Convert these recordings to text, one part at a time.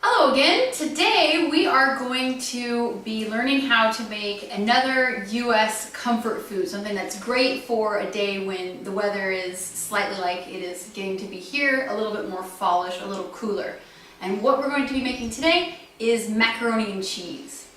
Hello again. Today we are going to be learning how to make another US comfort food, something that's great for a day when the weather is slightly like it is getting to be here, a little bit more fallish, a little cooler. And what we're going to be making today is macaroni and cheese.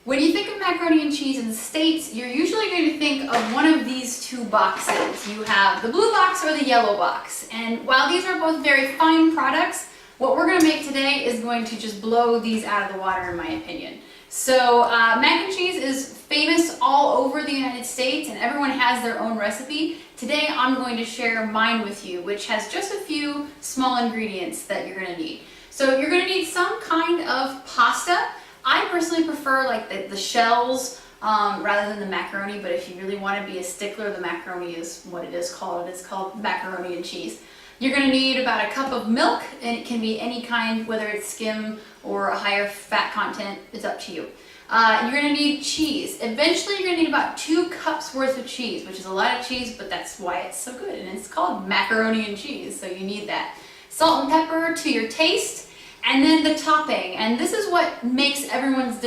When you think of macaroni and cheese in the States, you're usually going to think of one of these two boxes. You have the blue box or the yellow box. And while these are both very fine products, what we're going to make today is going to just blow these out of the water, in my opinion. So mac and cheese is famous all over the United States and everyone has their own recipe. Today I'm going to share mine with you, which has just a few small ingredients that you're going to need. So you're going to need some kind of pasta. I personally prefer like the shells rather than the macaroni, but if you really want to be a stickler, the macaroni is what it is called. It is called macaroni and cheese. You're going to need about a cup of milk, and it can be any kind, whether it's skim or a higher fat content, it's up to you. You're going to need cheese. Eventually you're going to need about 2 cups worth of cheese, which is a lot of cheese, but that's why it's so good, and it's called macaroni and cheese, so you need that. Salt and pepper to your taste, and then the topping, and this is what makes everyone's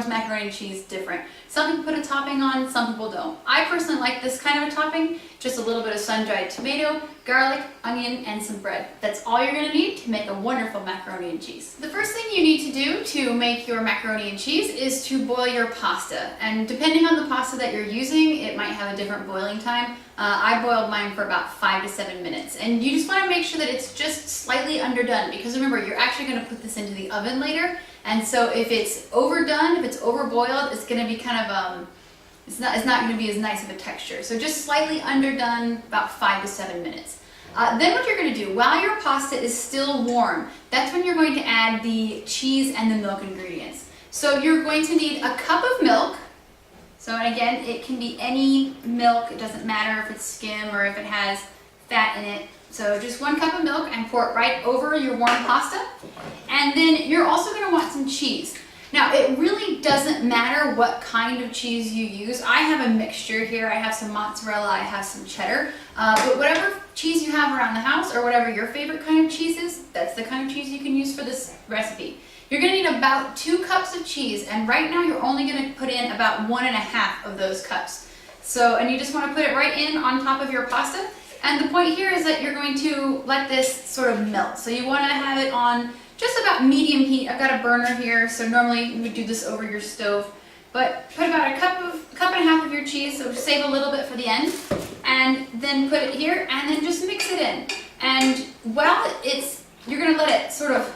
macaroni and cheese different. Some people put a topping on, some people don't. I personally like this kind of a topping, just a little bit of sun-dried tomato, garlic, onion, and some bread. That's all you're going to need to make a wonderful macaroni and cheese. The first thing you need to do to make your macaroni and cheese is to boil your pasta. And depending on the pasta that you're using, it might have a different boiling time. I boiled mine for about 5 to 7 minutes. And you just want to make sure that it's just slightly underdone, because remember, you're actually going to put this into the oven later. And so if it's overdone, if it's overboiled, it's going to be kind of, it's not going to be as nice of a texture. So just slightly underdone, about 5 to 7 minutes. Then what you're going to do, while your pasta is still warm, that's when you're going to add the cheese and the milk ingredients. So you're going to need a cup of milk. So again, it can be any milk. It doesn't matter if it's skim or if it has fat in it. So just 1 cup of milk and pour it right over your warm pasta. And then you're also going to want some cheese. Now, it really doesn't matter what kind of cheese you use. I have a mixture here. I have some mozzarella, I have some cheddar. But whatever cheese you have around the house, or whatever your favorite kind of cheese is, that's the kind of cheese you can use for this recipe. You're going to need about 2 cups of cheese, and right now you're only going to put in about 1.5 of those cups. So, and you just want to put it right in on top of your pasta. And the point here is that you're going to let this sort of melt. So you want to have it on just about medium heat. I've got a burner here, so normally you would do this over your stove. But put about a cup and a half of your cheese, so save a little bit for the end. And then put it here, and then just mix it in. And while you're going to let it sort of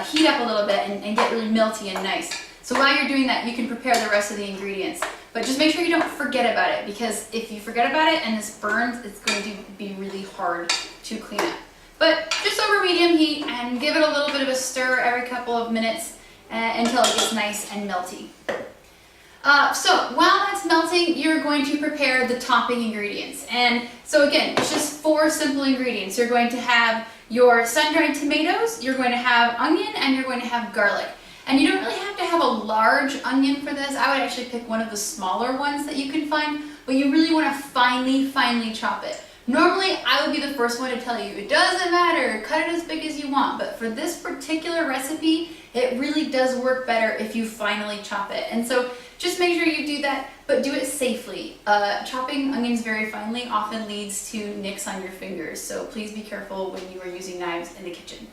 heat up a little bit and get really melty and nice. So while you're doing that, you can prepare the rest of the ingredients. But just make sure you don't forget about it, because if you forget about it and this burns, it's going to be really hard to clean up. But just over medium heat, and give it a little bit of a stir every couple of minutes until it gets nice and melty. So while that's melting, you're going to prepare the topping ingredients. And so again, it's just 4 simple ingredients. You're going to have your sun-dried tomatoes, you're going to have onion, and you're going to have garlic. And you don't really have to have a large onion for this. I would actually pick one of the smaller ones that you can find, but you really want to finely chop it. Normally, I would be the first one to tell you, it doesn't matter, cut it as big as you want, but for this particular recipe, it really does work better if you finely chop it. And so just make sure you do that, but do it safely. Chopping onions very finely often leads to nicks on your fingers, so please be careful when you are using knives in the kitchen.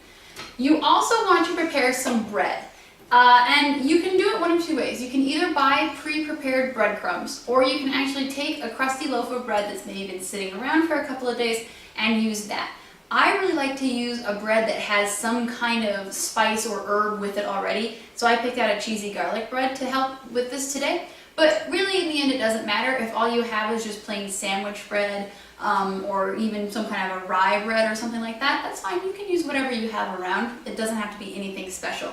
You also want to prepare some bread. And you can do it one of 2 ways. You can either buy pre-prepared breadcrumbs, or you can actually take a crusty loaf of bread that's maybe been sitting around for a couple of days and use that. I really like to use a bread that has some kind of spice or herb with it already, so I picked out a cheesy garlic bread to help with this today. But really, in the end, it doesn't matter. If all you have is just plain sandwich bread, or even some kind of a rye bread or something like that, that's fine. You can use whatever you have around. It doesn't have to be anything special.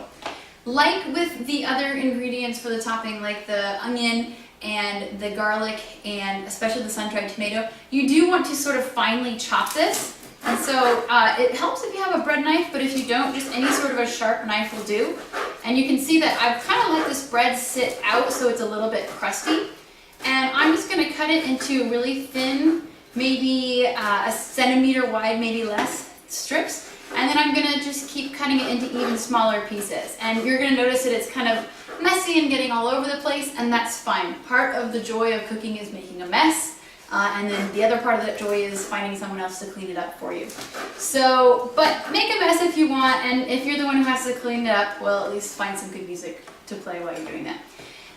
Like with the other ingredients for the topping, like the onion and the garlic and especially the sun-dried tomato, you do want to sort of finely chop this. And so it helps if you have a bread knife, but if you don't, just any sort of a sharp knife will do. And you can see that I've kind of let this bread sit out so it's a little bit crusty. And I'm just going to cut it into really thin, maybe a centimeter wide, maybe less, strips. And then I'm going to just just keep cutting it into even smaller pieces. And you're gonna notice that it's kind of messy and getting all over the place, and that's fine. Part of the joy of cooking is making a mess, and then the other part of that joy is finding someone else to clean it up for you. So, but make a mess if you want, and if you're the one who has to clean it up, well, at least find some good music to play while you're doing that.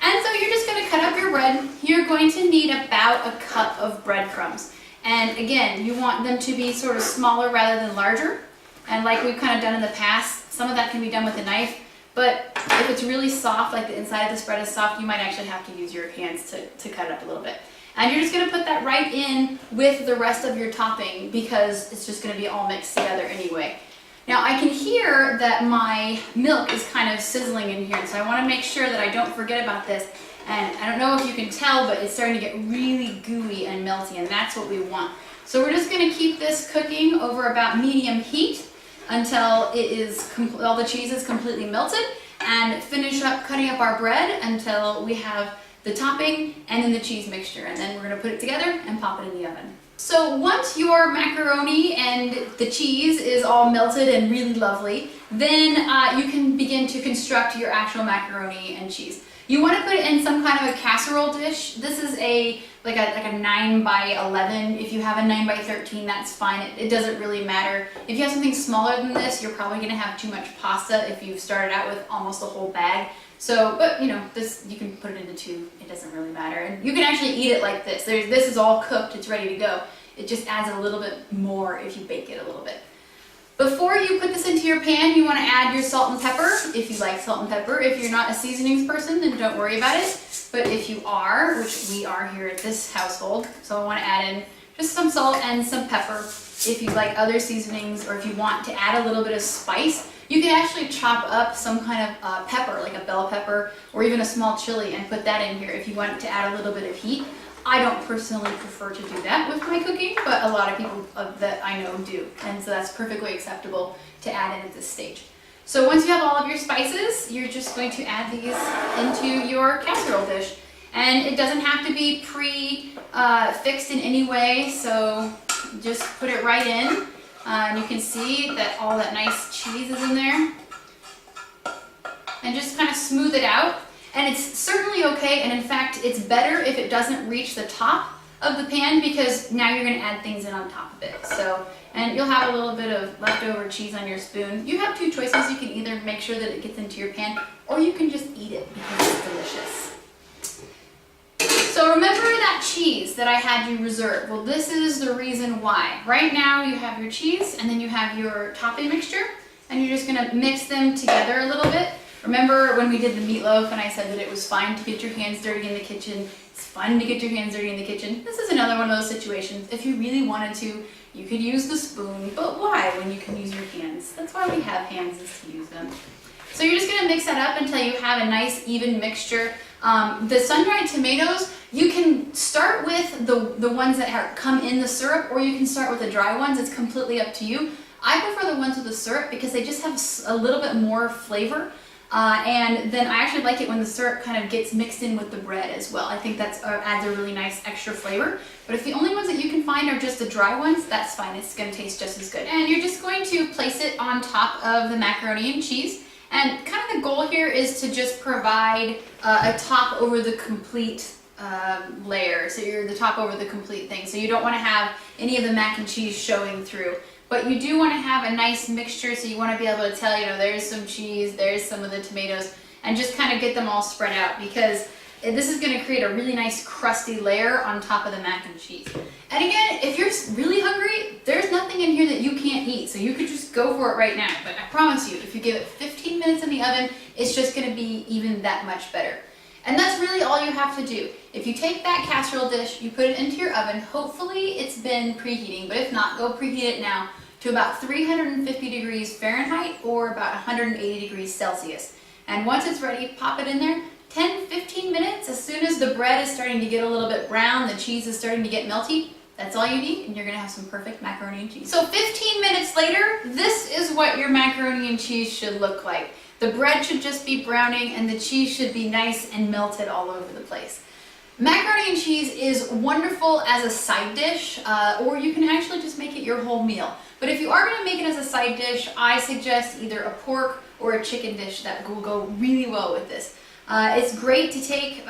And so you're just gonna cut up your bread. You're going to need about a cup of breadcrumbs. And again, you want them to be sort of smaller rather than larger. And like we've kind of done in the past, some of that can be done with a knife, but if it's really soft, like the inside of this bread is soft, you might actually have to use your hands to cut it up a little bit. And you're just gonna put that right in with the rest of your topping because it's just gonna be all mixed together anyway. Now I can hear that my milk is kind of sizzling in here, so I wanna make sure that I don't forget about this. And I don't know if you can tell, but it's starting to get really gooey and melty, and that's what we want. So we're just gonna keep this cooking over about medium heat until it is all the cheese is completely melted, and finish up cutting up our bread until we have the topping and then the cheese mixture, and then we're gonna put it together and pop it in the oven. So once your macaroni and the cheese is all melted and really lovely, then you can begin to construct your actual macaroni and cheese. You want to put it in some kind of a casserole dish. This is like a 9 by 11. If you have a 9 by 13, that's fine. It doesn't really matter. If you have something smaller than this, you're probably going to have too much pasta if you've started out with almost a whole bag. So, but you know, this you can put it into 2. It doesn't really matter. And you can actually eat it like this. This is all cooked. It's ready to go. It just adds a little bit more if you bake it a little bit. Before you put this into your pan, you want to add your salt and pepper, if you like salt and pepper. If you're not a seasonings person, then don't worry about it. But if you are, which we are here at this household, so I want to add in just some salt and some pepper. If you like other seasonings, or if you want to add a little bit of spice, you can actually chop up some kind of pepper, like a bell pepper, or even a small chili, and put that in here if you want to add a little bit of heat. I don't personally prefer to do that with my cooking, but a lot of people that I know do, and so that's perfectly acceptable to add in at this stage. So once you have all of your spices, you're just going to add these into your casserole dish. And it doesn't have to be fixed in any way, so just put it right in. And you can see that all that nice cheese is in there. And just kind of smooth it out. And it's certainly okay, and in fact, it's better if it doesn't reach the top of the pan because now you're going to add things in on top of it. So, and you'll have a little bit of leftover cheese on your spoon. You have 2 choices. You can either make sure that it gets into your pan, or you can just eat it because it's delicious. So remember that cheese that I had you reserve? Well, this is the reason why. Right now you have your cheese, and then you have your topping mixture, and you're just going to mix them together a little bit. Remember when we did the meatloaf and I said that it was fine to get your hands dirty in the kitchen? It's fun to get your hands dirty in the kitchen. This is another one of those situations. If you really wanted to, you could use the spoon, but why when you can use your hands? That's why we have hands, is to use them. So you're just gonna mix that up until you have a nice even mixture. The sun-dried tomatoes, you can start with the ones that come in the syrup, or you can start with the dry ones. It's completely up to you. I prefer the ones with the syrup because they just have a little bit more flavor. And then I actually like it when the syrup kind of gets mixed in with the bread as well. I think that adds a really nice extra flavor. But if the only ones that you can find are just the dry ones, that's fine. It's going to taste just as good. And you're just going to place it on top of the macaroni and cheese. And kind of the goal here is to just provide a top over the complete layer. So you're the top over the complete thing. So you don't want to have any of the mac and cheese showing through. But you do want to have a nice mixture, so you want to be able to tell, there's some cheese, there's some of the tomatoes, and just kind of get them all spread out, because this is going to create a really nice crusty layer on top of the mac and cheese. And again, if you're really hungry, there's nothing in here that you can't eat, so you could just go for it right now. But I promise you, if you give it 15 minutes in the oven, it's just going to be even that much better. And that's really all you have to do. If you take that casserole dish, you put it into your oven, hopefully it's been preheating, but if not, go preheat it now to about 350 degrees Fahrenheit or about 180 degrees Celsius. And once it's ready, pop it in there, 10-15 minutes. As soon as the bread is starting to get a little bit brown, the cheese is starting to get melty, that's all you need, and you're gonna have some perfect macaroni and cheese. So 15 minutes later, this is what your macaroni and cheese should look like. The bread should just be browning and the cheese should be nice and melted all over the place. Macaroni and cheese is wonderful as a side dish, or you can actually just make it your whole meal. But if you are going to make it as a side dish, I suggest either a pork or a chicken dish that will go really well with this. It's great to take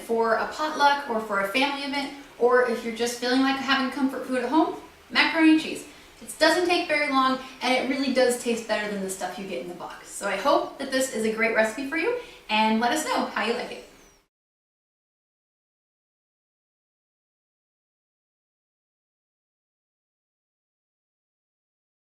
for a potluck or for a family event, or if you're just feeling like having comfort food at home, macaroni and cheese. It doesn't take very long, and it really does taste better than the stuff you get in the box. So I hope that this is a great recipe for you, and let us know how you like it.